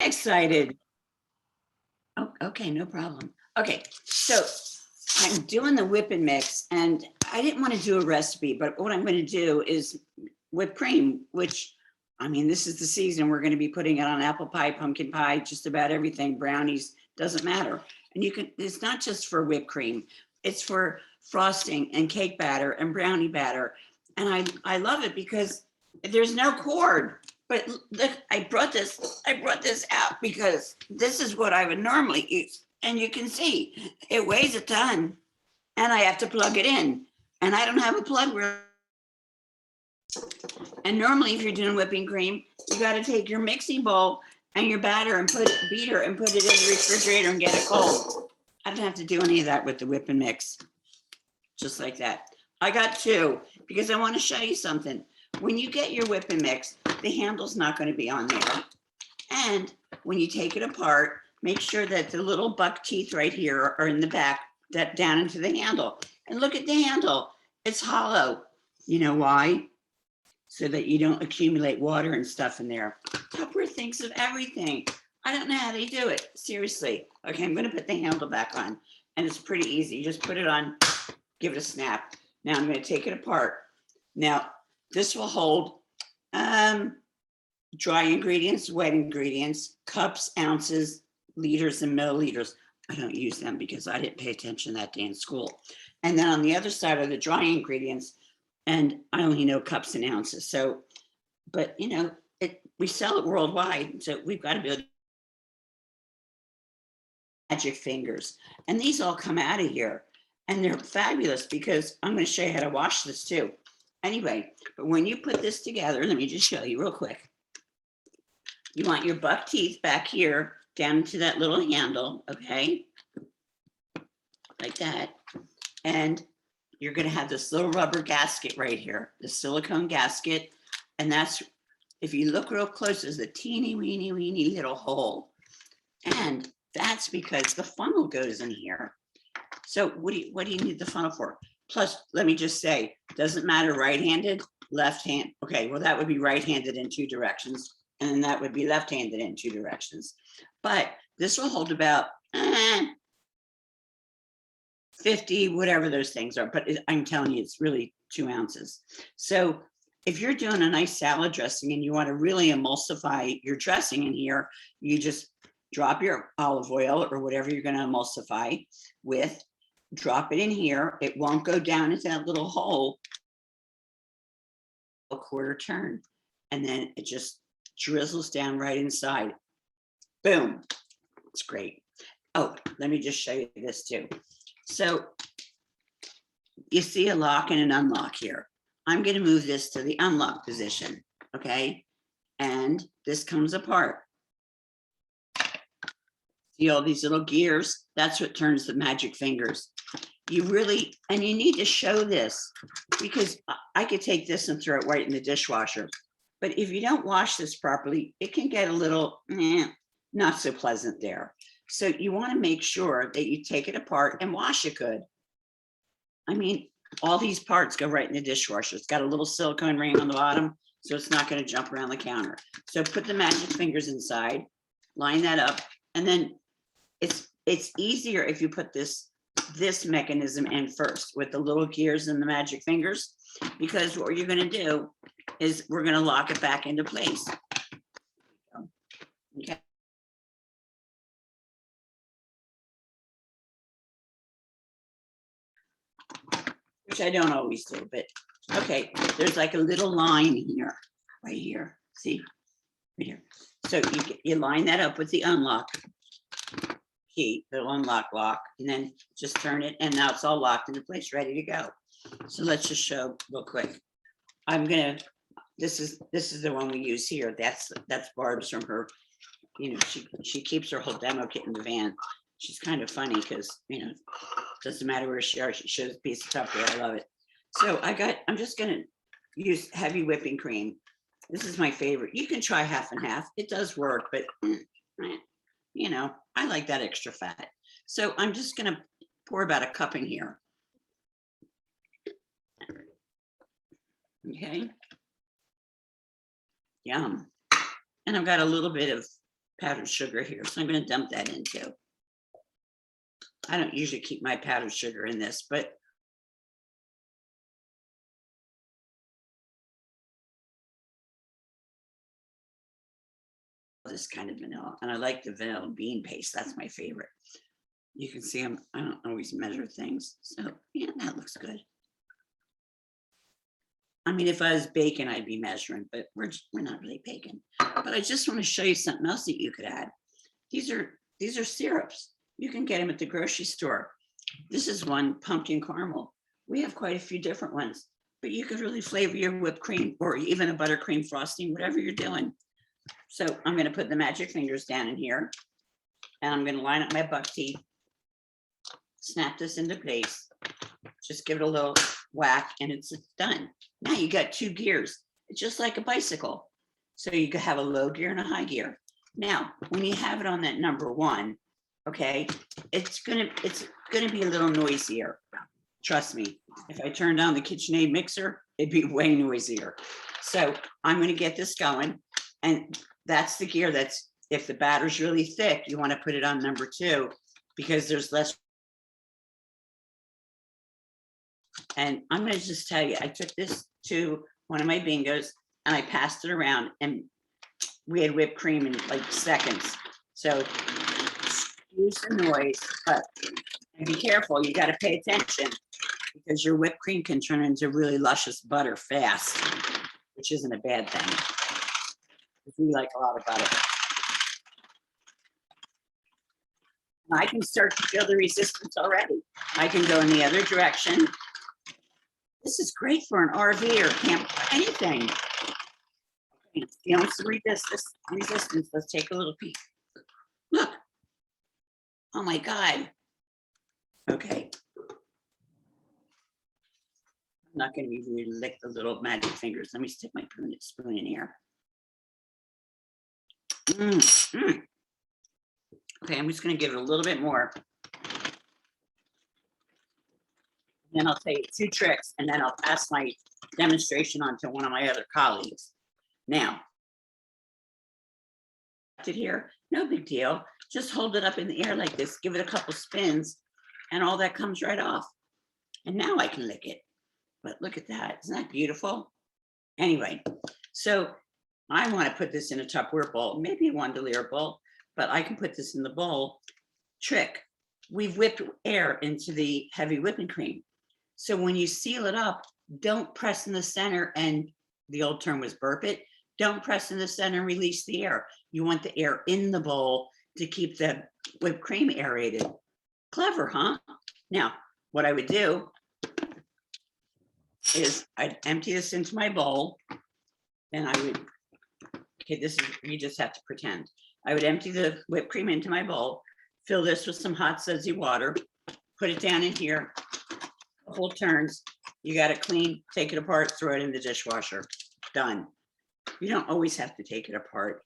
excited. Oh, okay, no problem. Okay, so I'm doing the whip and mix, and I didn't want to do a recipe, but what I'm going to do is whipped cream, which, I mean, this is the season. We're going to be putting it on apple pie, pumpkin pie, just about everything, brownies, doesn't matter. And you can, it's not just for whipped cream, it's for frosting and cake batter and brownie batter. And I love it because there's no cord. But look, I brought this out because this is what I would normally use. And you can see it weighs a ton and I have to plug it in. And I don't have a plug where. And normally if you're doing whipping cream, you got to take your mixing bowl and your batter and beater and put it in the refrigerator and get it cold. I don't have to do any of that with the whip and mix. Just like that. I got two because I want to show you something. When you get your whip and mix, the handle's not going to be on there. And when you take it apart, make sure that the little buck teeth right here are in the back, that down into the handle. And look at the handle. It's hollow. You know why? So that you don't accumulate water and stuff in there. Tupperware thinks of everything. I don't know how they do it. Seriously. Okay, I'm going to put the handle back on. And it's pretty easy. You just put it on, give it a snap. Now I'm going to take it apart. Now, this will hold dry ingredients, wet ingredients, cups, ounces, liters, and milliliters. I don't use them because I didn't pay attention that day in school. And then on the other side are the dry ingredients, and I only know cups and ounces. So, but you know, we sell it worldwide, so we've got to be able to magic fingers. And these all come out of here, and they're fabulous because I'm going to show you how to wash this too. Anyway, but when you put this together, let me just show you real quick. You want your buck teeth back here down to that little handle, okay? Like that. And you're going to have this little rubber gasket right here, the silicone gasket. And that's, if you look real close, there's a teeny weeny little hole. And that's because the funnel goes in here. So what do you need the funnel for? Plus, let me just say, doesn't matter right-handed, left hand. Okay, well, that would be right-handed in two directions, and then that would be left-handed in two directions. But this will hold about 50, whatever those things are. But I'm telling you, it's really 2 ounces. So if you're doing a nice salad dressing and you want to really emulsify your dressing in here, you just drop your olive oil or whatever you're going to emulsify with. Drop it in here. It won't go down into that little hole. A quarter turn. And then it just drizzles down right inside. Boom. It's great. Oh, let me just show you this too. So you see a lock and an unlock here. I'm going to move this to the unlock position. Okay. And this comes apart. See all these little gears? That's what turns the magic fingers. You really, and you need to show this because I could take this and throw it right in the dishwasher. But if you don't wash this properly, it can get a little not so pleasant there. So you want to make sure that you take it apart and wash it good. I mean, all these parts go right in the dishwasher. It's got a little silicone ring on the bottom, so it's not going to jump around the counter. So put the magic fingers inside, line that up, and then it's easier if you put this mechanism in first with the little gears and the magic fingers, because what you're going to do is we're going to lock it back into place. Okay. Which I don't always do, but okay, there's like a little line here, right here. See, right here. So you line that up with the unlock key, the unlock lock, and then just turn it, and now it's all locked into place, ready to go. So let's just show real quick. This is the one we use here. That's Barb's from her, you know, she keeps her whole demo kit in the van. She's kind of funny because, you know, doesn't matter where she shows a piece of Tupperware. I love it. So I'm just gonna use heavy whipping cream. This is my favorite. You can try half and half. It does work, but you know, I like that extra fat. So I'm just gonna pour about a cup in here. Okay. Yum. And I've got a little bit of powdered sugar here. So I'm going to dump that in too. I don't usually keep my powdered sugar in this, but this kind of vanilla. And I like the vanilla bean paste. That's my favorite. You can see I don't always measure things. So yeah, that looks good. I mean, if I was baking, I'd be measuring, but we're not really baking. But I just want to show you something else that you could add. These are syrups. You can get them at the grocery store. This is one, pumpkin caramel. We have quite a few different ones, but you could really flavor your whipped cream or even a buttercream frosting, whatever you're doing. So I'm going to put the magic fingers down in here, and I'm going to line up my buck teeth, snap this into place, just give it a little whack, and it's done. Now you got 2 gears. It's just like a bicycle. So you could have a low gear and a high gear. Now, when you have it on that number 1, okay, it's gonna be a little noisier. Trust me. If I turned on the KitchenAid mixer, it'd be way noisier. So I'm going to get this going, and that's the gear. That's if the batter's really thick, you want to put it on number 2 because there's less. And I'm going to just tell you, I took this to one of my bingos and I passed it around, and we had whipped cream in like seconds. So use the noise, but be careful. You got to pay attention because your whipped cream can turn into really luscious butter fast, which isn't a bad thing. We like a lot of butter. I can start to feel the resistance already. I can go in the other direction. This is great for an RV or camp, anything. Feeling some resistance. Let's take a little peek. Look. Oh my God. Okay. I'm not going to even lick the little magic fingers. Let me stick my spoon in here. Okay, I'm just going to give it a little bit more. Then I'll tell you 2 tricks, and then I'll pass my demonstration on to one of my other colleagues. Now, here, no big deal. Just hold it up in the air like this, give it a couple spins, and all that comes right off. And now I can lick it. But look at that. Isn't that beautiful? Anyway, so I want to put this in a Tupperware bowl, maybe a 1-liter bowl, but I can put this in the bowl. Trick, we've whipped air into the heavy whipping cream. So when you seal it up, don't press in the center, and the old term was burp it. Don't press in the center and release the air. You want the air in the bowl to keep the whipped cream aerated. Clever, huh? Now, what I would do is I'd empty this into my bowl, and I would, okay, this is, you just have to pretend. I would empty the whipped cream into my bowl, fill this with some hot sudsy water, put it down in here, couple turns. You got it clean, take it apart, throw it in the dishwasher. Done. You don't always have to take it apart.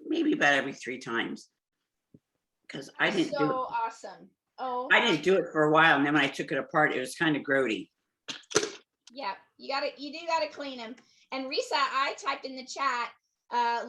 Maybe about every 3 times. Because I didn't do it. So awesome. Oh, I didn't do it for a while, and then when I took it apart, it was kind of grody. Yeah, you do gotta clean them. And Risa, I typed in the chat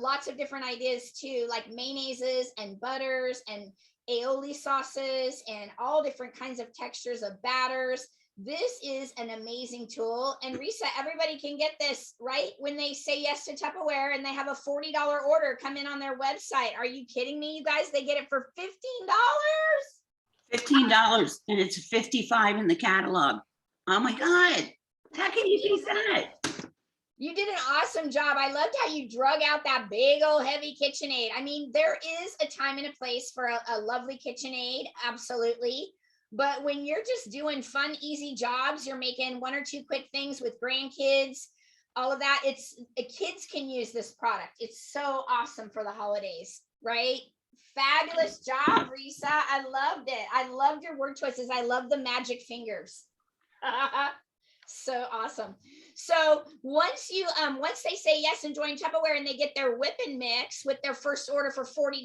lots of different ideas too, like mayonnaises and butters and aioli sauces and all different kinds of textures of batters. This is an amazing tool. And Risa, everybody can get this, right? When they say yes to Tupperware and they have a $40 order come in on their website. Are you kidding me, you guys? They get it for $15. $15, and it's $55 in the catalog. Oh my God. How can you beat that? You did an awesome job. I loved how you drug out that big old heavy KitchenAid. I mean, there is a time and a place for a lovely KitchenAid, absolutely. But when you're just doing fun, easy jobs, you're making 1 or 2 quick things with grandkids, all of that, kids can use this product. It's so awesome for the holidays, right? Fabulous job, Risa. I loved it. I loved your word choices. I love the magic fingers. So awesome. So once they say yes and join Tupperware and they get their whipping mix with their first order for $40,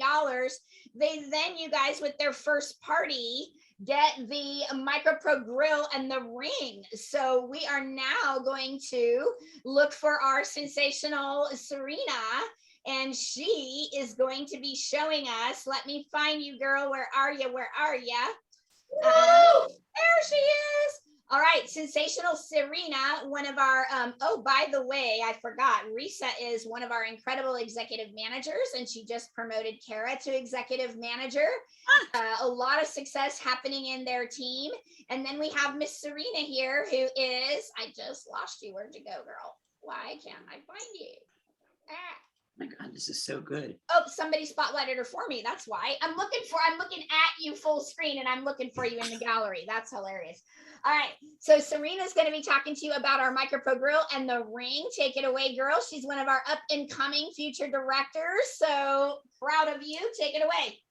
they then, you guys, with their first party, get the MicroPro grill and the ring. So we are now going to look for our sensational Serena, and she is going to be showing us. Let me find you, girl. Where are you? Where are you? There she is. All right, Sensational Serena, one of our, oh, by the way, I forgot, Risa is one of our incredible executive managers, and she just promoted Kara to executive manager. A lot of success happening in their team. And then we have Miss Serena here, who is, I just lost you. Where'd you go, girl? Why can't I find you? Ah. My God, this is so good. Oh, somebody spotlighted her for me. That's why. I'm looking at you full screen, and I'm looking for you in the gallery. That's hilarious. All right. So Serena's going to be talking to you about our MicroPro grill and the ring. Take it away, girl. She's one of our up and coming future directors. So proud of you. Take it away.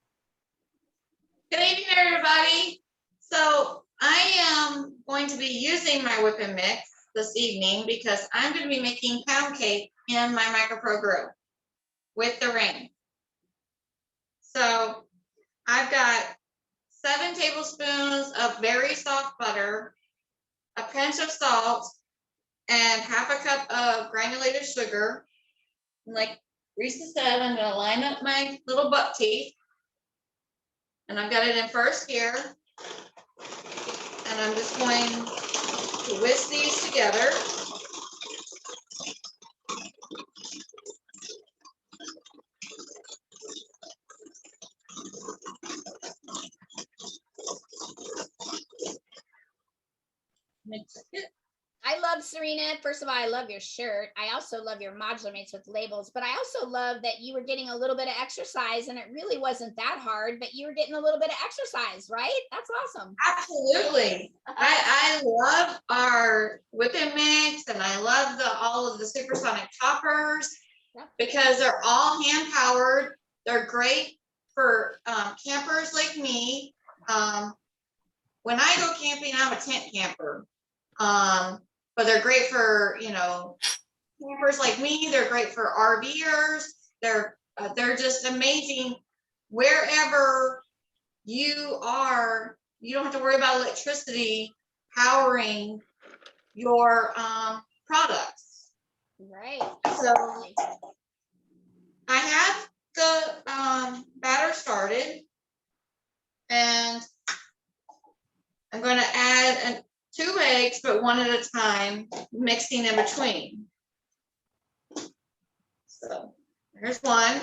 Good evening, everybody. So I am going to be using my whip and mix this evening because I'm going to be making pound cake in my MicroPro grill with the ring. So I've got 7 tablespoons of very soft butter, a pinch of salt, and half a cup of granulated sugar. And like Risa said, I'm going to line up my little buck teeth. And I've got it in first gear. And I'm just going to whisk these together. Mix it. I love Serena. First of all, I love your shirt. I also love your modular mates with labels, but I also love that you were getting a little bit of exercise, and it really wasn't that hard, but you were getting a little bit of exercise, right? That's awesome. Absolutely. I love our whip and mix, and I love all of the supersonic choppers because they're all hand powered. They're great for campers like me. When I go camping, I'm a tent camper. But they're great for, campers like me. They're great for RVers. They're just amazing. Wherever you are, you don't have to worry about electricity powering your products. Right. So I have the batter started, and I'm going to add 2 eggs, but one at a time, mixing in between. So here's one.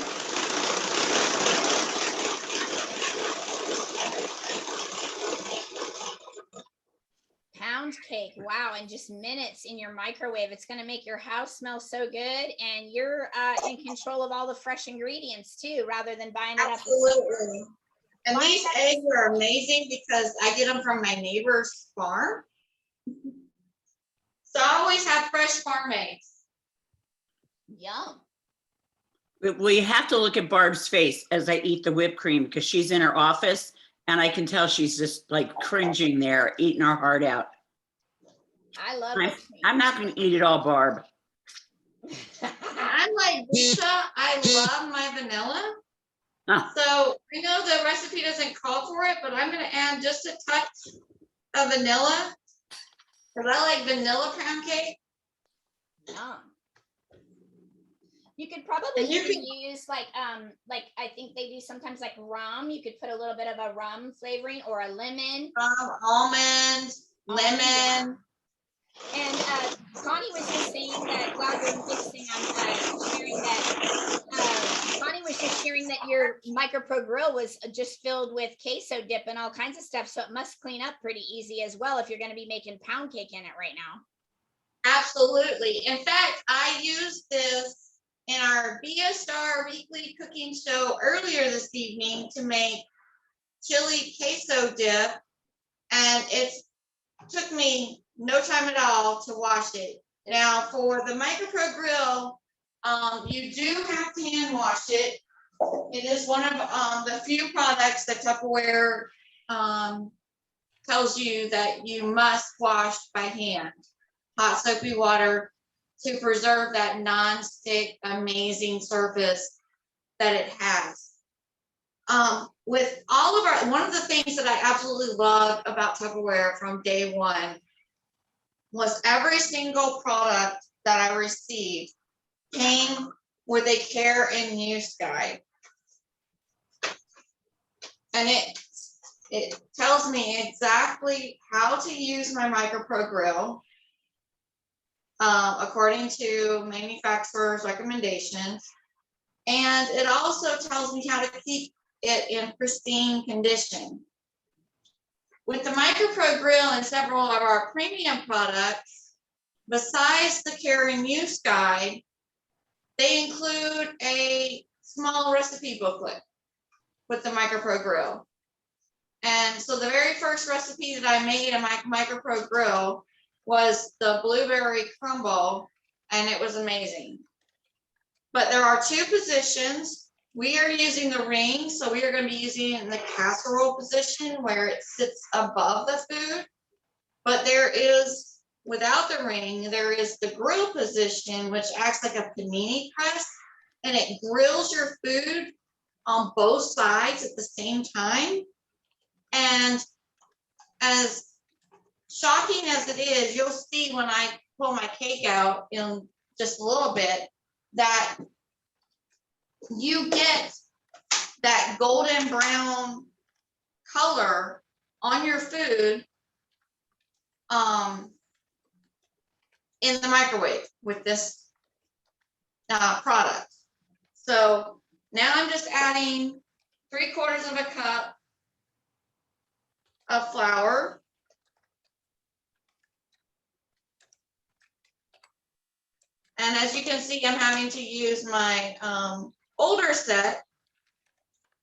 Pound cake. Wow. In just minutes in your microwave. It's going to make your house smell so good. And you're in control of all the fresh ingredients too, rather than buying it up. Absolutely. And these eggs are amazing because I get them from my neighbor's farm. So I always have fresh farm eggs. Yum. We have to look at Barb's face as I eat the whipped cream because she's in her office and I can tell she's just like cringing there, eating her heart out. I love I'm, it. I'm not going to eat it all, Barb. I'm like Lisa, I love my vanilla. Huh. So I know the recipe doesn't call for it, but I'm going to add just a touch of vanilla because I like vanilla pound cake. Yum. You could probably use like I think they do sometimes like rum. You could put a little bit of a rum flavoring or a lemon. Almond, lemon. Yeah. And Connie was just saying that while you're mixing, I'm sharing that Connie was just sharing that your MicroPro grill was just filled with queso dip and all kinds of stuff. So it must clean up pretty easy as well if you're going to be making pound cake in it right now. Absolutely. In fact, I used this in our BSR weekly cooking show earlier this evening to make chili queso dip, and it took me no time at all to wash it. Now for the MicroPro grill, you do have to hand wash it. It is one of the few products that Tupperware tells you that you must wash by hand. Hot soapy water to preserve that non-stick amazing surface that it has. With all of one of the things that I absolutely loved about Tupperware from day one was every single product that I received came with a care and use guide. And it tells me exactly how to use my MicroPro grill according to manufacturer's recommendations. And it also tells me how to keep it in pristine condition. With the MicroPro grill and several of our premium products, besides the care and use guide, they include a small recipe booklet with the MicroPro grill. And so the very first recipe that I made in my MicroPro grill was the blueberry crumble, and it was amazing. But there are two positions. We are using the ring, so we are going to be using it in the casserole position where it sits above the food. But there is, without the ring, there is the grill position, which acts like a panini press, and it grills your food on both sides at the same time. And as shocking as it is, you'll see when I pull my cake out in just a little bit that you get that golden brown color on your food in the microwave with this product. So now I'm just adding 3/4 cup of flour. And as you can see, I'm having to use my older set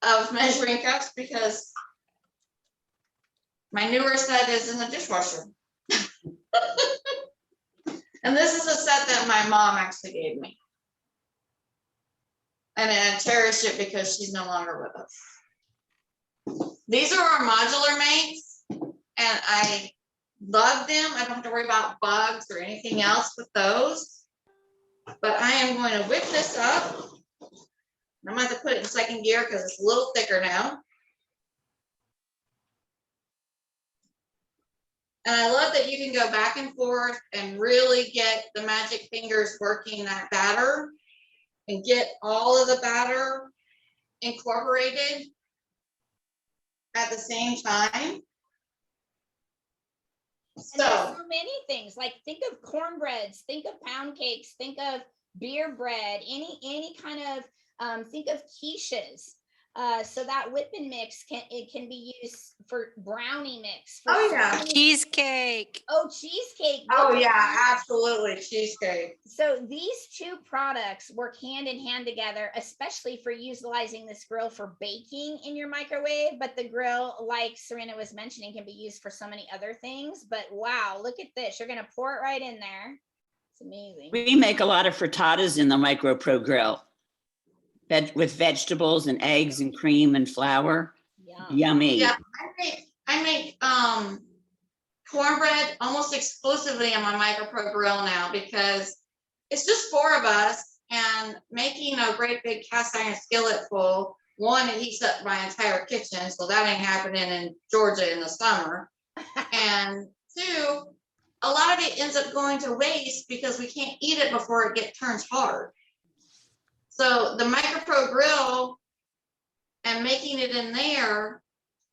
of measuring cups because my newer set is in the dishwasher. And this is a set that my mom actually gave me. And I cherish it because she's no longer with us. These are our modular mates, and I love them. I don't have to worry about bugs or anything else with those. But I am going to whip this up. I'm going to put it in second gear because it's a little thicker now. And I love that you can go back and forth and really get the magic fingers working that batter and get all of the batter incorporated at the same time. And So there's so many things, like think of cornbreads, think of pound cakes, think of beer bread, any kind of think of quiches. So that whipping mix can be used for brownie mix. For Oh, yeah. Cheesecake. Oh, cheesecake. oh look at yeah, that. absolutely, cheesecake. So these two products work hand in hand together, especially for utilizing this grill for baking in your microwave. But the grill, like Serena was mentioning, can be used for so many other things. But wow, look at this. You're going to pour it right in there. It's amazing. We make a lot of frittatas in the MicroPro grill. With vegetables and eggs and cream and flour. Yum. Yummy. Yeah, I make cornbread almost exclusively on my MicroPro grill now because it's just 4 of us, and making a great big cast iron skillet full, one, it heats up my entire kitchen, so that ain't happening in Georgia in the summer. And 2, a lot of it ends up going to waste because we can't eat it before it turns hard. So the MicroPro grill and making it in there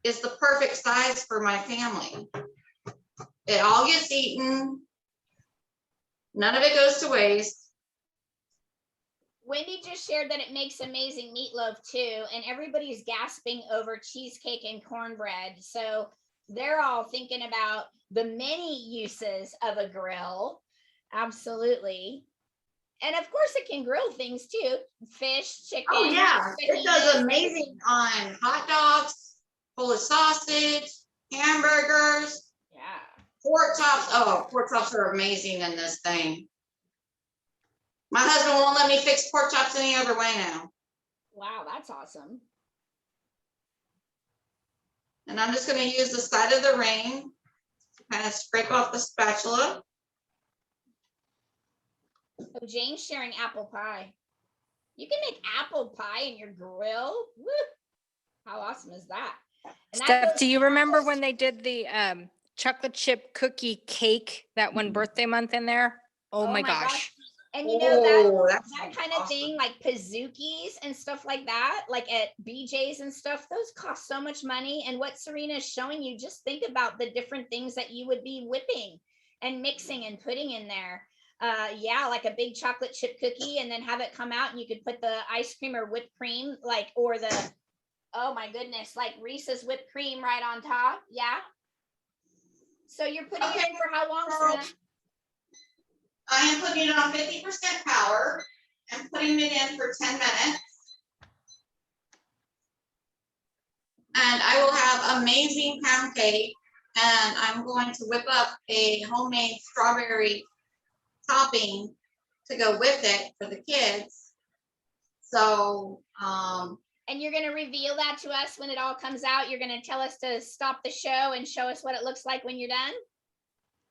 is the perfect size for my family. It all gets eaten. None of it goes to waste. Wendy just shared that it makes amazing meatloaf too, and everybody's gasping over cheesecake and cornbread. So they're all thinking about the many uses of a grill. Absolutely. And of course it can grill things too. Fish, chicken. Oh yeah, it does fajitas. amazing on hot dogs, full of sausage, hamburgers, Yeah. pork chops. Oh, pork chops are amazing in this thing. My husband won't let me fix pork chops any other way now. Wow, that's awesome. And I'm just going to use the side of the ring to kind of scrape off the spatula. Oh, Jane's sharing apple pie. You can make apple pie in your grill. Woo! How awesome is that? And that Steph, goes do you for remember apples. when they did the chocolate chip cookie cake that one birthday month in there? Oh my gosh. And you know that Oh, that's that kind of awesome. thing, like Pazookies and stuff like that, like at BJ's and stuff, those cost so much money. And what Serena is showing you, just think about the different things that you would be whipping and mixing and putting in there. Yeah, like a big chocolate chip cookie, and then have it come out, and you could put the ice cream or whipped cream, like, or the, oh my goodness, like Reese's whipped cream right on top. Yeah. So you're putting it in for how long, Serena? I am putting it on 50% power and putting it in for 10 minutes. And I will have amazing pound cake, and I'm going to whip up a homemade strawberry topping to go with it for the kids. So, And you're going to reveal that to us when it all comes out. You're going to tell us to stop the show and show us what it looks like when you're done.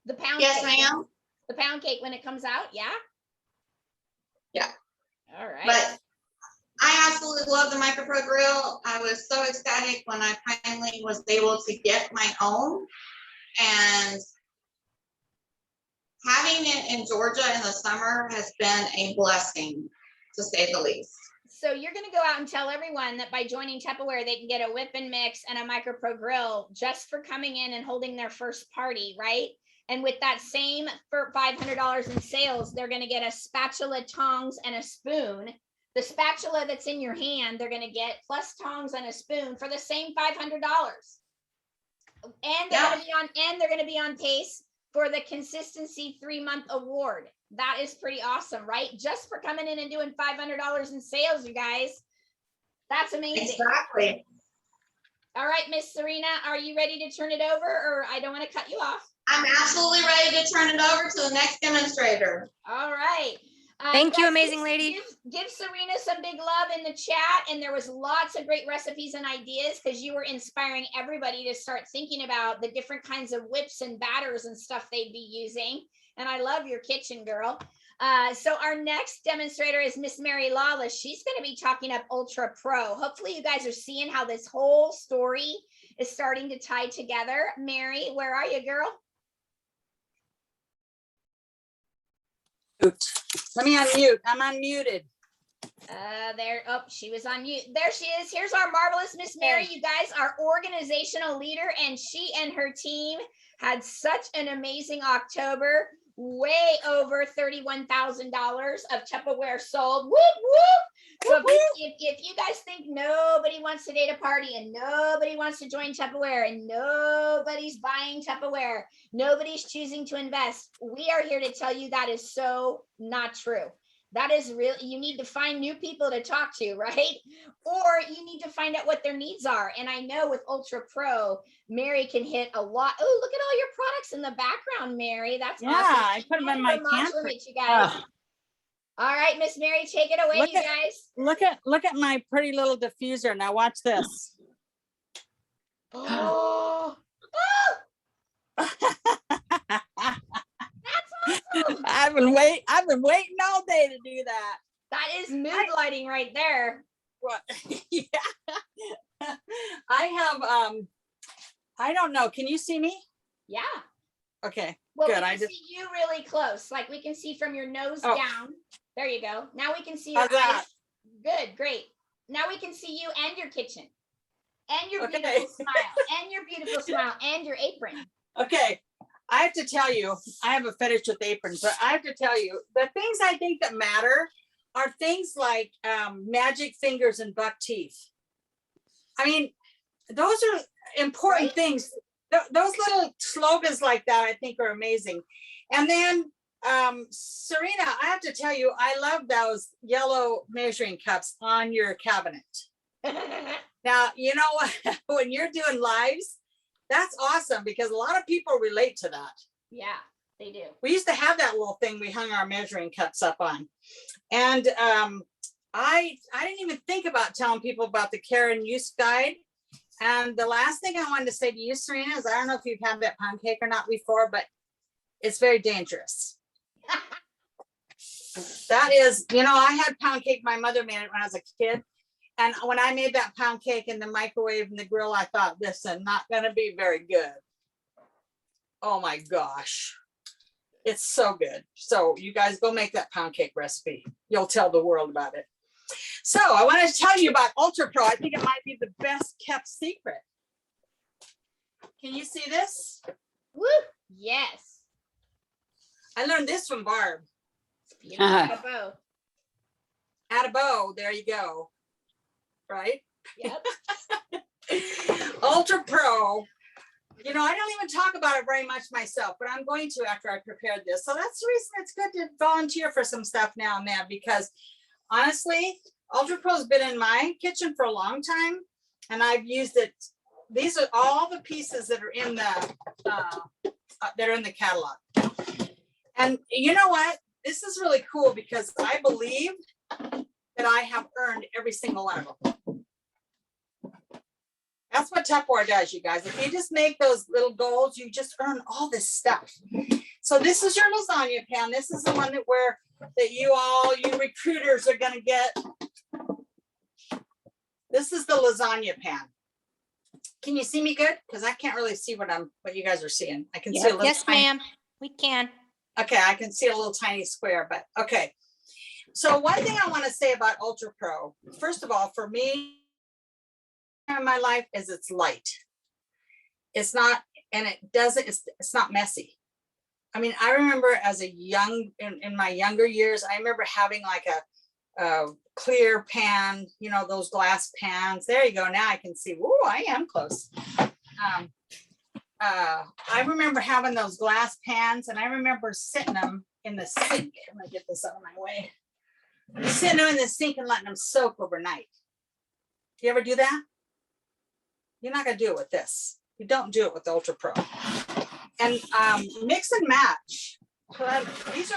The pound yes, cake. ma'am. The pound cake when it comes out. Yeah. Yeah. All right. But I absolutely love the Micro Pro Grill. I was so ecstatic when I finally was able to get my own, and having it in Georgia in the summer has been a blessing, to say the least. So you're going to go out and tell everyone that by joining Tupperware, they can get a whip and mix and a Micro Pro Grill just for coming in and holding their first party, right? And with that same for $500 in sales, they're going to get a spatula, tongs, and a spoon. The spatula that's in your hand, they're going to get plus tongs and a spoon for the same $500. And they're going to be on, and they're going to be on pace for the consistency 3-month award. That is pretty awesome, right? Just for coming in and doing $500 in sales, you guys. That's amazing. Exactly. All right, Miss Serena, are you ready to turn it over, or I don't want to cut you off? I'm absolutely ready to turn it over to the next demonstrator. All right. Thank you, guys, amazing lady. Give Serena some big love in the chat. And there was lots of great recipes and ideas, because you were inspiring everybody to start thinking about the different kinds of whips and batters and stuff they'd be using. And I love your kitchen, girl. So our next demonstrator is Miss Mary Lawless. She's going to be talking up Ultra Pro. Hopefully you guys are seeing how this whole story is starting to tie together. Mary, where are you, girl? Let me unmute. I'm unmuted. There. Oh, she was on mute. There she is. Here's our marvelous Miss Mary. You guys, our organizational leader, and she and her team had such an amazing October. Way over $31,000 of Tupperware sold. Whoop whoop. So if you guys think nobody wants to date a party, and nobody wants to join Tupperware, and nobody's buying Tupperware, nobody's choosing to invest, we are here to tell you that is so not true. That is real. You need to find new people to talk to, right? Or you need to find out what their needs are. And I know with Ultra Pro, Mary can hit a lot. Oh, look at all your products in the background, Mary. That's awesome. I put them in my pantry. You guys. All right, Miss Mary, take it away, you guys. Look at my pretty little diffuser. Now watch this. Oh. I've been waiting all day to do that. That is mood lighting right there. What? Yeah. I have I don't know. Can you see me? Yeah. Okay. Well, good. We can see you really close. Like we can see from your nose down. There you go. Now we can see your eyes. Good, great. Now we can see you and your kitchen. And your beautiful smile. And your beautiful smile. And your apron. Okay. I have to tell you, I have a fetish with aprons, but I have to tell you, the things I think that matter are things like magic fingers and buck teeth. I mean, those are important things. Those little slogans like that, I think, are amazing. And then, Serena, I have to tell you, I love those yellow measuring cups on your cabinet. Now, you know what? When you're doing lives, that's awesome, because a lot of people relate to that. Yeah, they do. We used to have that little thing we hung our measuring cups up on. And I didn't even think about telling people about the care and use guide. And the last thing I wanted to say to you, Serena, is I don't know if you've had that pound cake or not before, but it's very dangerous. That is, you know, I had pound cake. My mother made it when I was a kid. And when I made that pound cake in the microwave and the grill, I thought, this is not going to be very good. Oh my gosh. It's so good. So you guys go make that pound cake recipe. You'll tell the world about it. So I want to tell you about Ultra Pro. I think it might be the best kept secret. Can you see this? Woo! Yes. I learned this from Barb. It's beautiful. Bow. Add a bow. There you go. Right? Yep. Ultra Pro. You know, I don't even talk about it very much myself, but I'm going to after I prepared this. So that's the reason it's good to volunteer for some stuff now and then, because honestly, Ultra Pro's been in my kitchen for a long time, and I've used it. These are all the pieces that are in the catalog. And you know what? This is really cool because I believe that I have earned every single one of them. That's what Tupperware does, you guys. If you just make those little goals, you just earn all this stuff. So this is your lasagna pan. This is the one that you recruiters are gonna get. This is the lasagna pan. Can you see me good? Because I can't really see what you guys are seeing. I can see a little. Yes, ma'am. We can. Okay, I can see a little tiny square, but okay. So one thing I want to say about Ultra Pro, first of all, for me in my life is it's light. It's not, and it's not messy. I mean, I remember as in my younger years, I remember having like a clear pan, you know, those glass pans. There you go. Now I can see. Ooh, I am close. I remember having those glass pans, and I remember sitting them in the sink. I'm gonna get this out of my way. Sitting them in the sink and letting them soak overnight. Do you ever do that? You're not gonna do it with this. You don't do it with Ultra Pro. And mix and match. These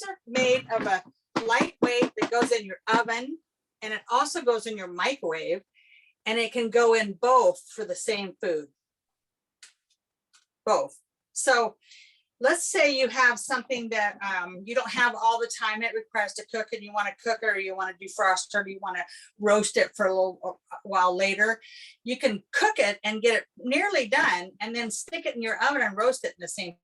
are made of a lightweight that goes in your oven, and it also goes in your microwave, and it can go in both for the same food. Both. So let's say you have something that you don't have all the time it requires to cook, and you want to cook it, or you want to defrost it, or you want to roast it for a little while later. You can cook it and get it nearly done, and then stick it in your oven and roast it in the same.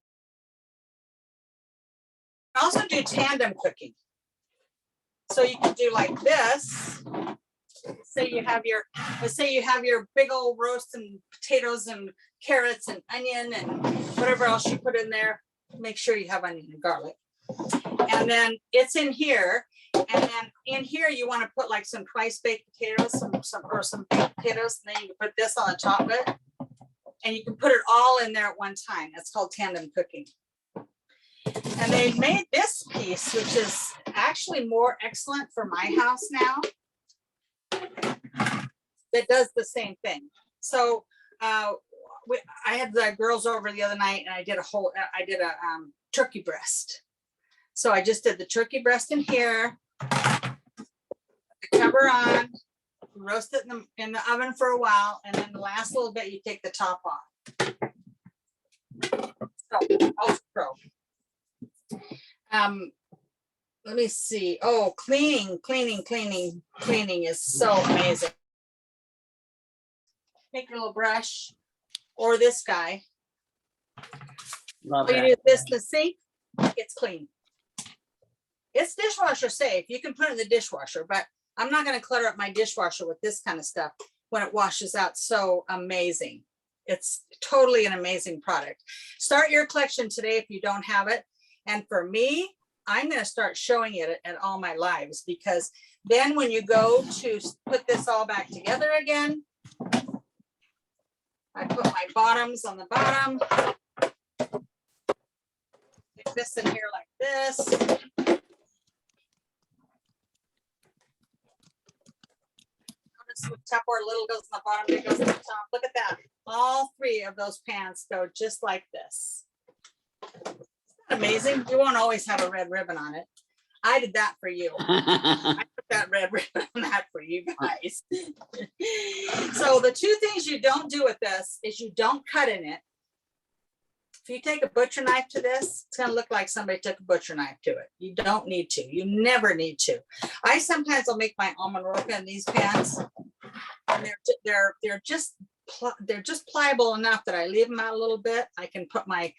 Also do tandem cooking. So you can do like this. Say you have your big old roast and potatoes and carrots and onion and whatever else you put in there. Make sure you have onion and garlic. And then it's in here. And then in here you want to put like some twice baked potatoes, some baked potatoes, and then you can put this on the top of it. And you can put it all in there at one time. That's called tandem cooking. And they made this piece, which is actually more excellent for my house now. That does the same thing. So I had the girls over the other night, and I did a turkey breast. So I just did the turkey breast in here, the cover on, roast it in the oven for a while, and then the last little bit you take the top off. So Ultra Pro. Let me see. Oh, cleaning is so amazing. Take your little brush or this guy. Love All you that. do is the sink, it's clean. It's dishwasher safe. You can put it in the dishwasher, but I'm not going to clutter up my dishwasher with this kind of stuff when it washes out so amazing. It's totally an amazing product. Start your collection today if you don't have it. And for me, I'm going to start showing it at all my lives, because then when you go to put this all back together again, I put my bottoms on the bottom. Stick this in here like this. Notice with Tupperware, little goes on the bottom, big goes on the top. Look at that. All three of those pans go just like this. Amazing. You won't always have a red ribbon on it. I did that for you. I put that red ribbon on that for you guys. So the two things you don't do with this is you don't cut in it. If you take a butcher knife to this, it's going to look like somebody took a butcher knife to it. You don't need to. You never need to. I sometimes will make my almond roca in these pans. And they're just pliable enough that I leave them out a little bit. I can put my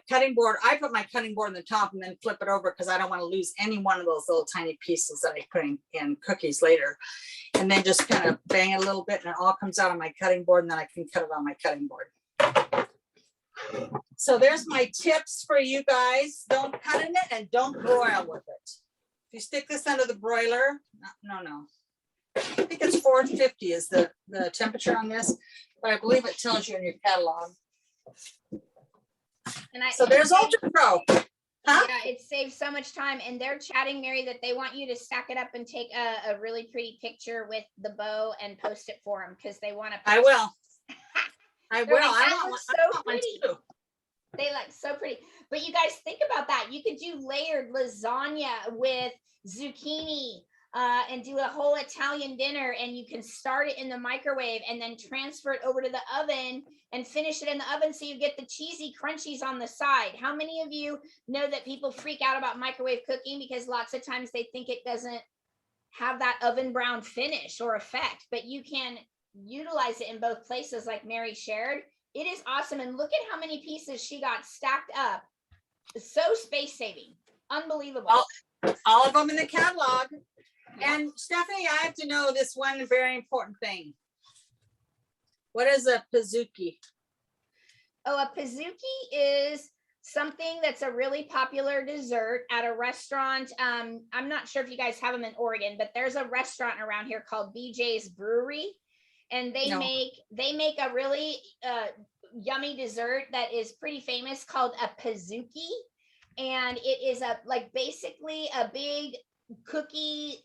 cutting board. I put my cutting board on the top and then flip it over because I don't want to lose any one of those little tiny pieces that I put in cookies later. And then just kind of bang it a little bit and it all comes out on my cutting board and then I can cut it on my cutting board. So there's my tips for you guys. Don't cut in it and don't broil with it. If you stick this under the broiler, no. I think it's 450 is the temperature on this, but I believe it tells you in your catalog. And So there's Ultra Pro. Huh? Yeah, it saves so much time. And they're chatting, Mary, that they want you to stack it up and take a really pretty picture with the bow and post it for them because they want to. I will. I They're will. like, I "That want looks one- so I want one pretty." too. They look so pretty. But you guys think about that. You could do layered lasagna with zucchini and do a whole Italian dinner, and you can start it in the microwave and then transfer it over to the oven and finish it in the oven so you get the cheesy crunchies on the side. How many of you know that people freak out about microwave cooking because lots of times they think it doesn't have that oven brown finish or effect, but you can utilize it in both places like Mary shared. It is awesome. And look at how many pieces she got stacked up. So space saving. Unbelievable. All of them in the catalog. And Stephanie, I have to know this one very important thing. What is a pizookie? Oh, a pizookie is something that's a really popular dessert at a restaurant. I'm not sure if you guys have them in Oregon, but there's a restaurant around here called BJ's Brewery. And they make a really yummy dessert that is pretty famous called a pizookie. And it is basically a big cookie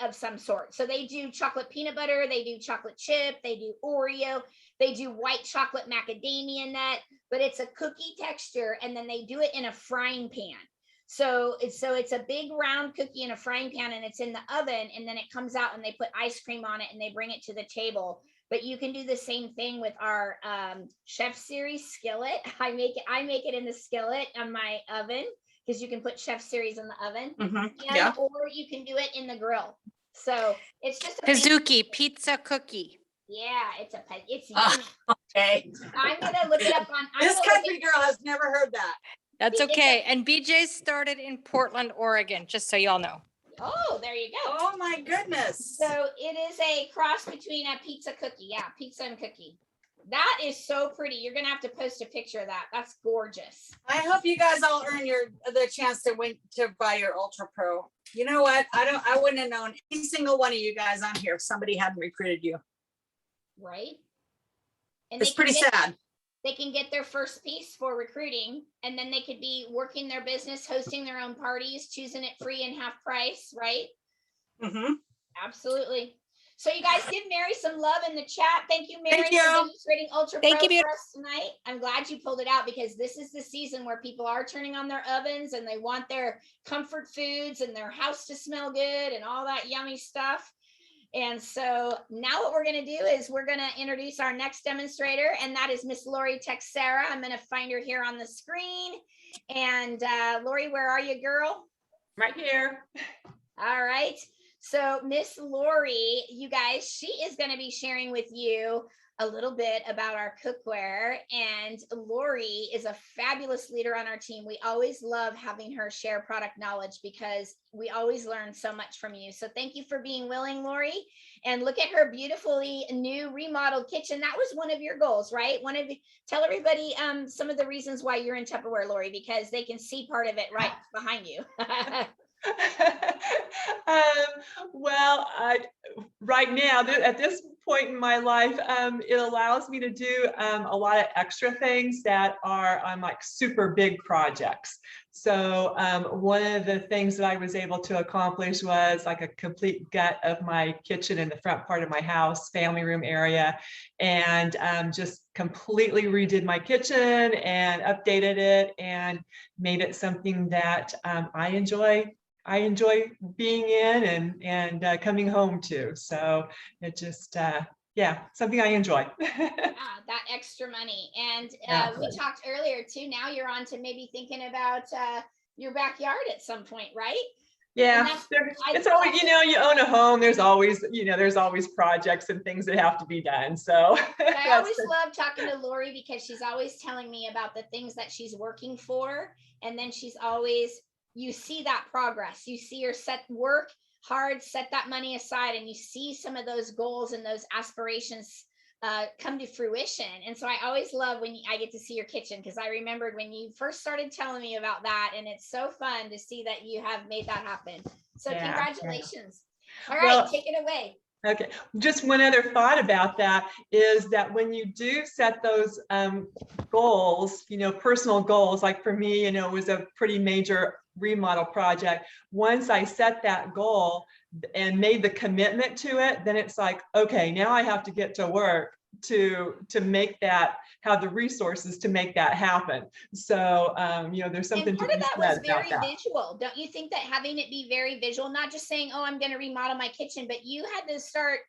of some sort. So they do chocolate peanut butter, they do chocolate chip, they do Oreo, they do white chocolate macadamia nut, but it's a cookie texture, and then they do it in a frying pan. So it's a big round cookie in a frying pan, and it's in the oven, and then it comes out and they put ice cream on it and they bring it to the table. But you can do the same thing with our Chef Series skillet. I make it in the skillet on my oven because you can put Chef Series in the oven, Yeah. or you can do it in the grill. So it's just a Pizookie, pizza cookie. Yeah, it's Ah, yummy. Okay. I'm gonna look it up on. This country girl has never heard that. That's It's a- okay. And BJ started in Portland, Oregon, just so y'all know. Oh, there you go. Oh my goodness. So it is a cross between a pizza cookie. Yeah, pizza and cookie. That is so pretty. You're gonna have to post a picture of that. That's gorgeous. I hope you guys all earn the chance to buy your Ultra Pro. You know what? I wouldn't have known any single one of you guys on here if somebody hadn't recruited you. Right? And It's pretty sad. They can get their first piece for recruiting, and then they could be working their business, hosting their own parties, choosing it free and half price, right? Mm-hmm. Absolutely. So you guys give Mary some love in the chat. Thank you, Mary, Thank you. for demonstrating Ultra Thank Pro you, for us tonight. I'm glad you pulled it out because this is the season where people are turning on their ovens and they want their comfort foods and their house to smell good and all that yummy stuff. And so now what we're going to do is we're going to introduce our next demonstrator, and that is Miss Lori Texera. I'm going to find her here on the screen. And Lori, where are you, girl? Right here. All right. So Miss Lori, you guys, she is going to be sharing with you a little bit about our cookware. And Lori is a fabulous leader on our team. We always love having her share product knowledge because we always learn so much from you. So thank you for being willing, Lori. And look at her beautifully new remodeled kitchen. That was one of your goals, right? Tell everybody some of the reasons why you're in Tupperware, Lori, because they can see part of it right behind you. Right now, at this point in my life, it allows me to do a lot of extra things that are on like super big projects. So one of the things that I was able to accomplish was like a complete gut of my kitchen in the front part of my house, family room area, and just completely redid my kitchen and updated it and made it something that I enjoy being in and coming home to. So it just, yeah, something I enjoy. That extra money. And we talked earlier too, now you're on to maybe thinking about your backyard at some point, right? Yeah, that's- it's always, you know, you own a home, there's always, you know, there's always projects and things that have to be done. So I that's always love talking to Lori because she's always telling me about the things that she's working for. And then she's always, you see that progress. You see her work hard, set that money aside, and you see some of those goals and those aspirations come to fruition. And so I always love when I get to see your kitchen, because I remembered when you first started telling me about that, and it's so fun to see that you have made that happen. So Yeah, congratulations. All right, Well, take it away. Okay, just one other thought about that is that when you do set those goals, you know, personal goals, like for me, you know, it was a pretty major remodel project. Once I set that goal and made the commitment to it, then it's like, okay, now I have to get to work to make that, have the resources to make that happen. So, you know, there's something And to part be of that was said about very that. visual. Don't you think that having it be very visual, not just saying, oh, I'm going to remodel my kitchen, but you had to start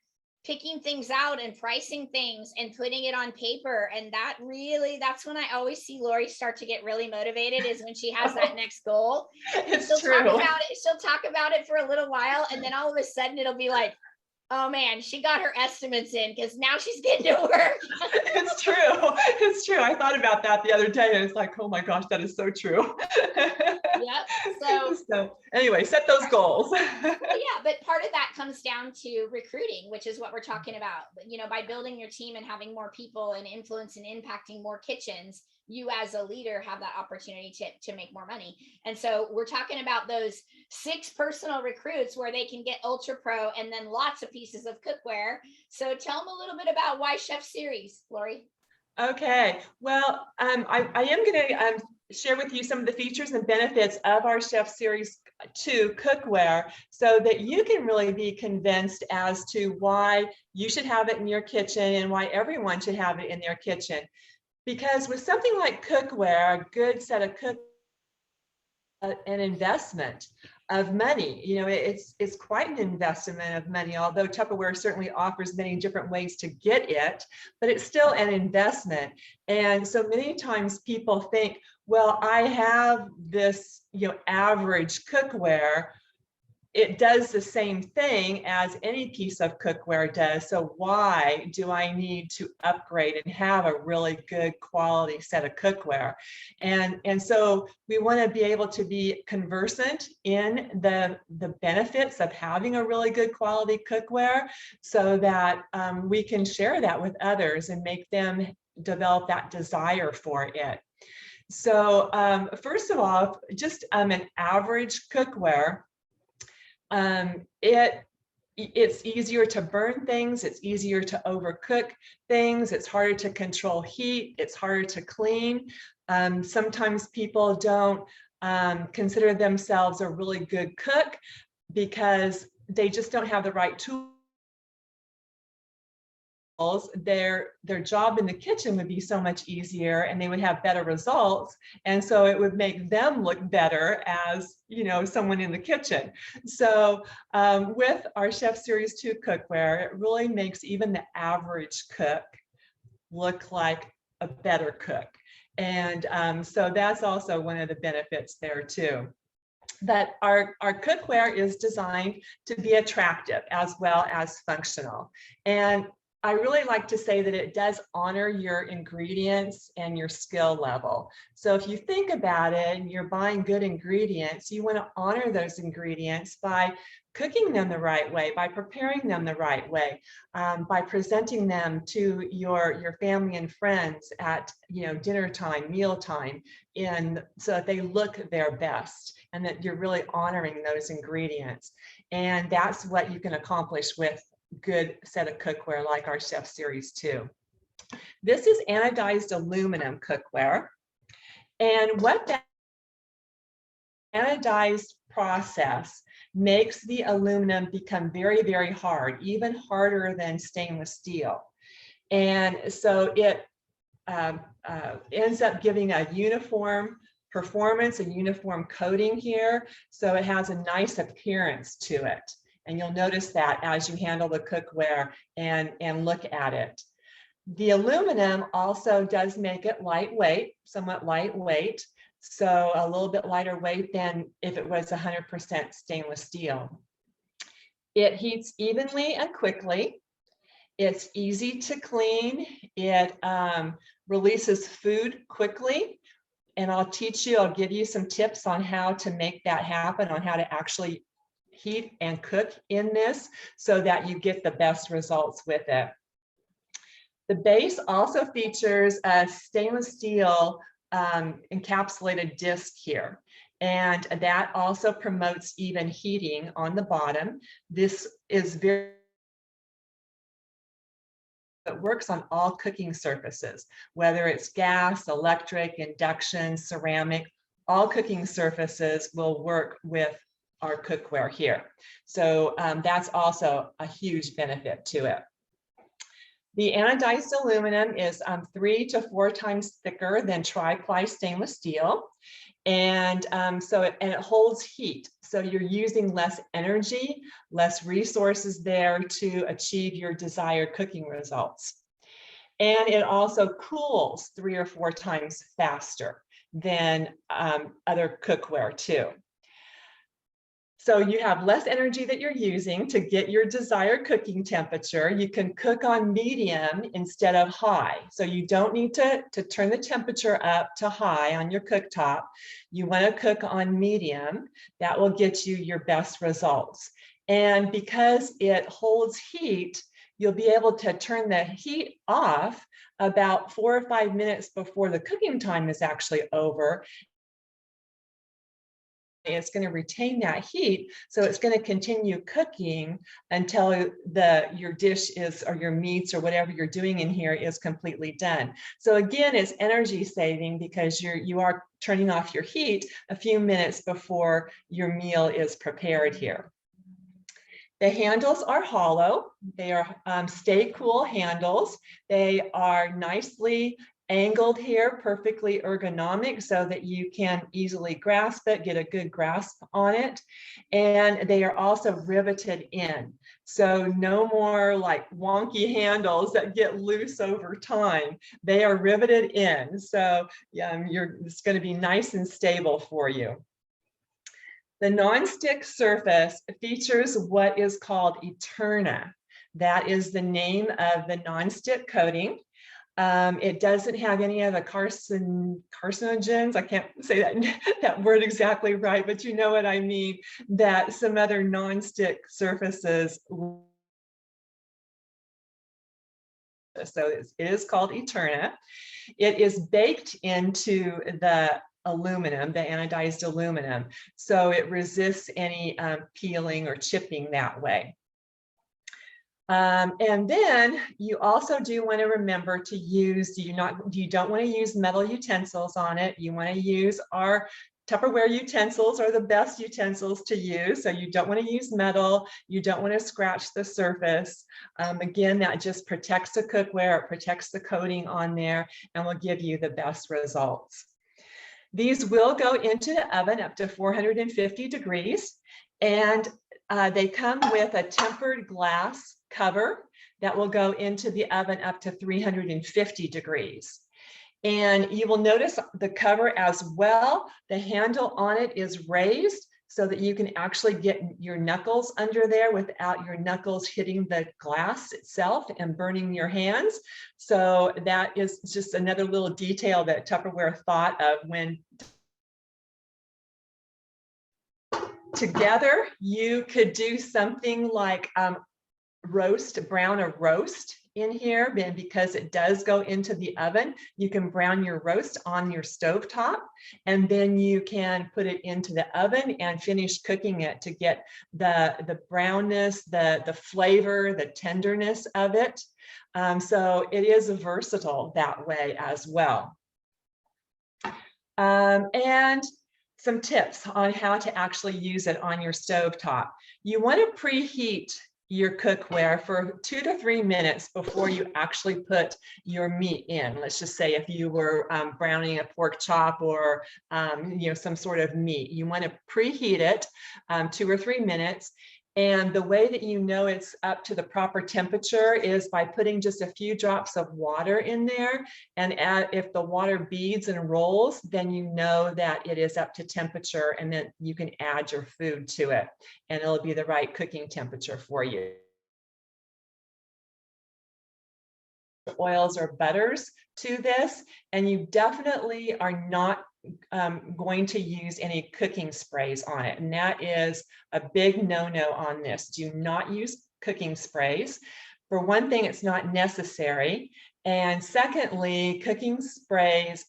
picking things out and pricing things and putting it on paper. And that really, that's when I always see Lori start to get really motivated, is when she has that next goal. It's She'll true. talk about it for a little while, and then all of a sudden it'll be like, oh man, she got her estimates in because now she's getting to work. It's true. It's true. I thought about that the other day and it's like, oh my gosh, that is so true. Yep. So anyway, set those goals. Well, yeah, but part of that comes down to recruiting, which is what we're talking about. You know, by building your team and having more people and influence and impacting more kitchens, you as a leader have that opportunity to make more money. And so we're talking about those 6 personal recruits where they can get Ultra Pro and then lots of pieces of cookware. So tell them a little bit about why Chef Series, Lori. Okay, well, I am going to share with you some of the features and benefits of our Chef Series 2 cookware so that you can really be convinced as to why you should have it in your kitchen and why everyone should have it in their kitchen. Because with something like cookware, a good set of an investment of money. You know, it's quite an investment of money, although Tupperware certainly offers many different ways to get it, but it's still an investment. And so many times people think, well, I have this, you know, average cookware. It does the same thing as any piece of cookware does. So why do I need to upgrade and have a really good quality set of cookware? And so we want to be able to be conversant in the benefits of having a really good quality cookware so that we can share that with others and make them develop that desire for it. So first of all, just an average cookware, it's easier to burn things, it's easier to overcook things, it's harder to control heat, it's harder to clean. Sometimes people don't consider themselves a really good cook because they just don't have the right tools. Their job in the kitchen would be so much easier and they would have better results, and so it would make them look better as, you know, someone in the kitchen. So with our Chef Series 2 cookware, it really makes even the average cook look like a better cook, and so that's also one of the benefits there too. That our cookware is designed to be attractive as well as functional. And I really like to say that it does honor your ingredients and your skill level. So if you think about it and you're buying good ingredients, you want to honor those ingredients by cooking them the right way, by preparing them the right way, by presenting them to your family and friends at, you know, dinner time, meal time, so that they look their best and that you're really honoring those ingredients. And that's what you can accomplish with good set of cookware like our Chef Series 2. This is anodized aluminum cookware. And what that anodized process makes the aluminum become very, very hard, even harder than stainless steel. And so it ends up giving a uniform performance, a uniform coating here. So it has a nice appearance to it. And you'll notice that as you handle the cookware and look at it. The aluminum also does make it lightweight, somewhat lightweight. So a little bit lighter weight than if it was 100% stainless steel. It heats evenly and quickly. It's easy to clean. It releases food quickly. And I'll give you some tips on how to make that happen, on how to actually heat and cook in this so that you get the best results with it. The base also features a stainless steel encapsulated disc here. And that also promotes even heating on the bottom. This is it works on all cooking surfaces, whether it's gas, electric, induction, ceramic, all cooking surfaces will work with our cookware here. So that's also a huge benefit to it. The anodized aluminum is 3 to 4 times thicker than tri-ply stainless steel. And it holds heat. So you're using less energy, less resources there to achieve your desired cooking results. And it also cools 3 or 4 times faster than other cookware too. So you have less energy that you're using to get your desired cooking temperature. You can cook on medium instead of high. So you don't need to turn the temperature up to high on your cooktop. You want to cook on medium. That will get you your best results. And because it holds heat, you'll be able to turn the heat off about 4 or 5 minutes before the cooking time is actually over. It's going to retain that heat, so it's going to continue cooking until your dish is, or your meats or whatever you're doing in here is completely done. So again, it's energy saving because you are turning off your heat a few minutes before your meal is prepared here. The handles are hollow. They are stay cool handles. They are nicely angled here, perfectly ergonomic so that you can easily grasp it, get a good grasp on it. And they are also riveted in. So no more like wonky handles that get loose over time. They are riveted in. So it's going to be nice and stable for you. The nonstick surface features what is called Eterna. That is the name of the nonstick coating. It doesn't have any of the carcinogens. I can't say that word exactly right, but you know what I mean, that some other nonstick surfaces. So it is called Eterna. It is baked into the aluminum, the anodized aluminum, so it resists any peeling or chipping that way. And then you also do want to remember to use, you don't want to use metal utensils on it. You want to use our Tupperware utensils are the best utensils to use. So you don't want to use metal. You don't want to scratch the surface. Again, that just protects the cookware, it protects the coating on there, and will give you the best results. These will go into the oven up to 450 degrees, and they come with a tempered glass cover that will go into the oven up to 350 degrees. And you will notice the cover as well. The handle on it is raised so that you can actually get your knuckles under there without your knuckles hitting the glass itself and burning your hands. So that is just another little detail that Tupperware thought of when together you could do something like brown a roast in here. And because it does go into the oven, you can brown your roast on your stovetop, and then you can put it into the oven and finish cooking it to get the brownness, the flavor, the tenderness of it. So it is versatile that way as well. And some tips on how to actually use it on your stovetop. You want to preheat your cookware for 2 to 3 minutes before you actually put your meat in. Let's just say if you were browning a pork chop or some sort of meat, you want to preheat it 2 or 3 minutes. And the way that you know it's up to the proper temperature is by putting just a few drops of water in there. And if the water beads and rolls, then you know that it is up to temperature, and then you can add your food to it and it'll be the right cooking temperature for you. Oils or butters to this, and you definitely are not going to use any cooking sprays on it. And that is a big no-no on this. Do not use cooking sprays. For one thing, it's not necessary. And secondly, cooking sprays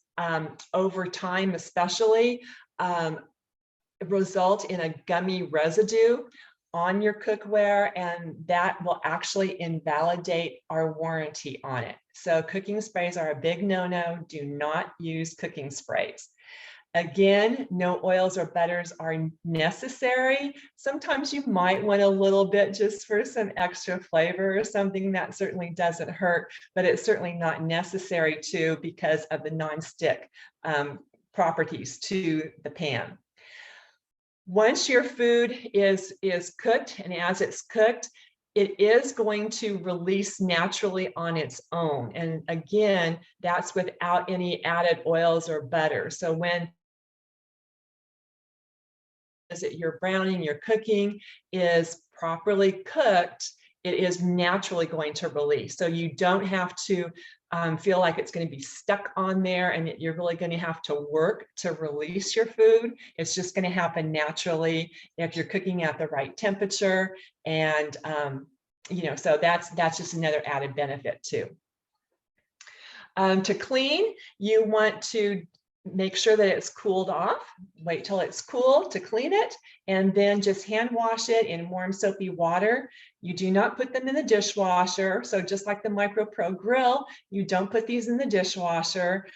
over time especially result in a gummy residue on your cookware, and that will actually invalidate our warranty on it. So cooking sprays are a big no-no. Do not use cooking sprays. Again, no oils or butters are necessary. Sometimes you might want a little bit just for some extra flavor or something. That certainly doesn't hurt, but it's certainly not necessary to, because of the non-stick properties to the pan. Once your food is cooked, and as it's cooked, it is going to release naturally on its own. And again, that's without any added oils or butter. So when your browning, your cooking is properly cooked, it is naturally going to release. So you don't have to feel like it's going to be stuck on there and that you're really going to have to work to release your food. It's just going to happen naturally if you're cooking at the right temperature. And you know, so that's just another added benefit too. To clean, you want to make sure that it's cooled off. Wait till it's cool to clean it, and then just hand wash it in warm soapy water. You do not put them in the dishwasher. So just like the Micro Pro grill, you don't put these in the dishwasher.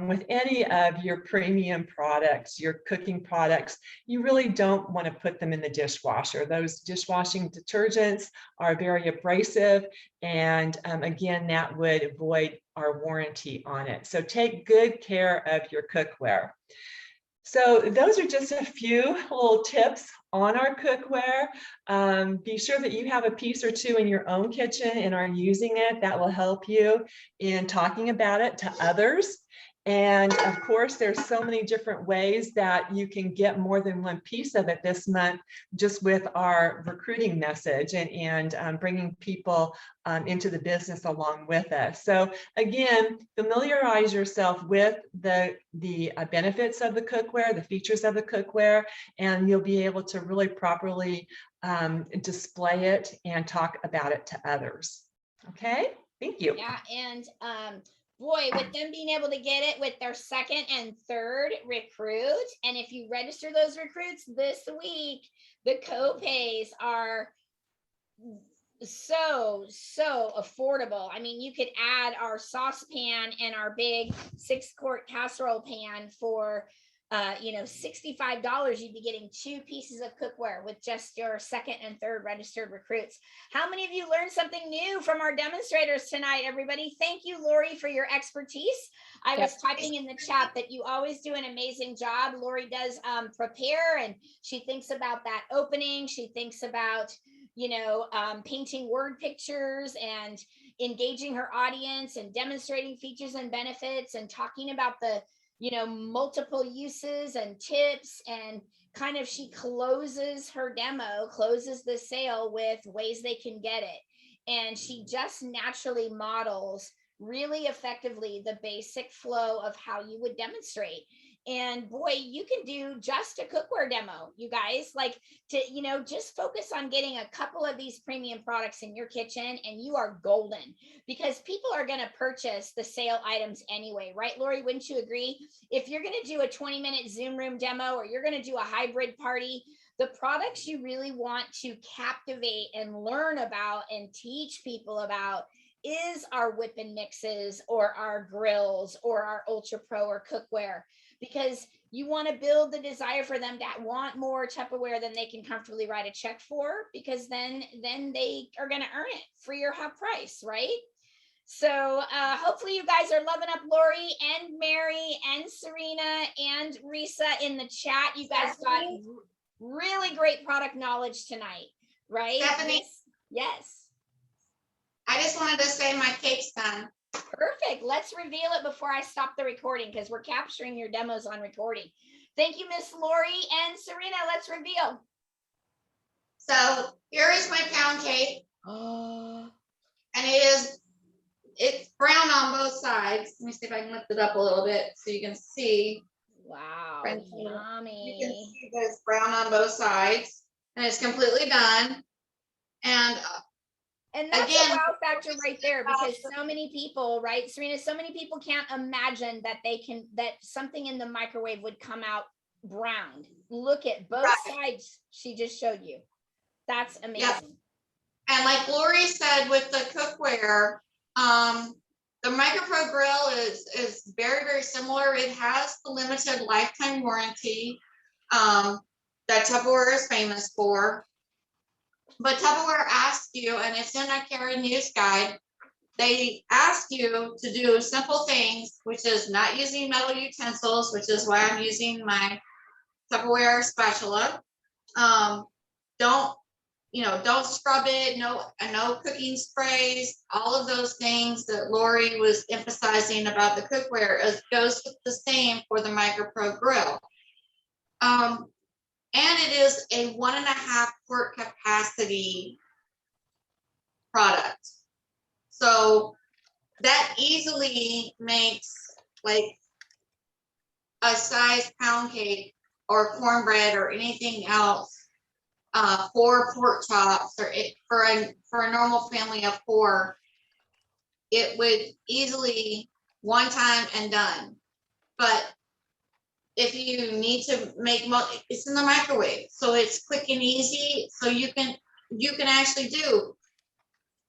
With any of your premium products, your cooking products, you really don't want to put them in the dishwasher. Those dishwashing detergents are very abrasive, and again, that would void our warranty on it. So take good care of your cookware. So those are just a few little tips on our cookware. Be sure that you have a piece or two in your own kitchen and are using it. That will help you in talking about it to others. And of course, there's so many different ways that you can get more than one piece of it this month, just with our recruiting message and bringing people into the business along with us. So again, familiarize yourself with the benefits of the cookware, the features of the cookware, and you'll be able to really properly display it and talk about it to others. Okay, thank you. Yeah, and boy, with them being able to get it with their second and third recruit, and if you register those recruits this week, the co-pays are so affordable. I mean, you could add our saucepan and our big 6-quart casserole pan for you know, $65. You'd be getting 2 pieces of cookware with just your second and third registered recruits. How many of you learned something new from our demonstrators tonight, everybody? Thank you, Lori, for your expertise. I was typing in the chat that you always do an amazing job. Lori does prepare, and she thinks about that opening. She thinks about, you know, painting word pictures and engaging her audience and demonstrating features and benefits and talking about the, you know, multiple uses and tips, and kind of she closes her demo, closes the sale with ways they can get it. And she just naturally models really effectively the basic flow of how you would demonstrate. And boy, you can do just a cookware demo, you guys, like, to, you know, just focus on getting a couple of these premium products in your kitchen and you are golden, because people are going to purchase the sale items anyway, right, Lori? Wouldn't you agree? If you're going to do a 20-minute Zoom room demo, or you're going to do a hybrid party, the products you really want to captivate and learn about and teach people about is our whip and mixes, or our grills, or our Ultra Pro or cookware, because you want to build the desire for them to want more Tupperware than they can comfortably write a check for, because then they are going to earn it for your hot price, right? So hopefully you guys are loving up Lori and Mary and Serena and Risa in the chat. You guys got really great product knowledge tonight. right? Stephanie? Yes. I just wanted to say my cake's done. Perfect. Let's reveal it before I stop the recording because we're capturing your demos on recording. Thank you, Miss Lori and Serena. Let's reveal. So here is my pound cake, Oh, and it's brown on both sides. Let me see if I can lift it up a little bit so you can see. wow. You can Yummy. see that it's brown on both sides, and it's completely done. And that's again, a wow factor right there because so many people, right, Serena, so many people can't imagine that that something in the microwave would come out browned. Look at both sides she just showed you. That's amazing. Yep. And like Lori said with the cookware, the MicroPro grill is very, very similar. It has the limited lifetime warranty that Tupperware is famous for. But Tupperware asks you, and it's in a Karen News Guide, they ask you to do simple things, which is not using metal utensils, which is why I'm using my Tupperware spatula. Don't scrub it, no cooking sprays, all of those things that Lori was emphasizing about the cookware goes with the same for the MicroPro grill. And it is a 1.5 quart capacity product. So that easily makes like a size pound cake or cornbread or anything else 4 pork chops, or for a normal family of 4, it would easily one time and done. But if you need to make it's in the microwave, so it's quick and easy. So you can actually do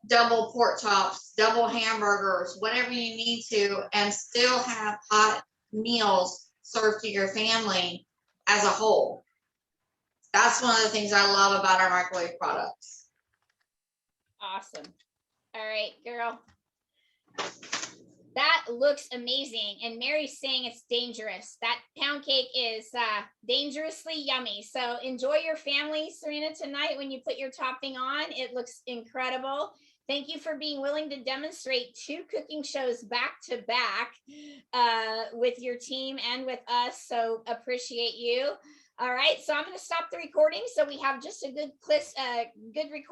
double pork chops, double hamburgers, whatever you need to, and still have hot meals served to your family as a whole. That's one of the things I love about our microwave products. Awesome. All right, girl. That looks amazing. And Mary's saying it's dangerous. That pound cake is dangerously yummy. So enjoy your family, Serena, tonight when you put your topping on. It looks incredible. Thank you for being willing to demonstrate 2 cooking shows back to back with your team and with us. So appreciate you. All right, so I'm going to stop the recording so we have just a good recording.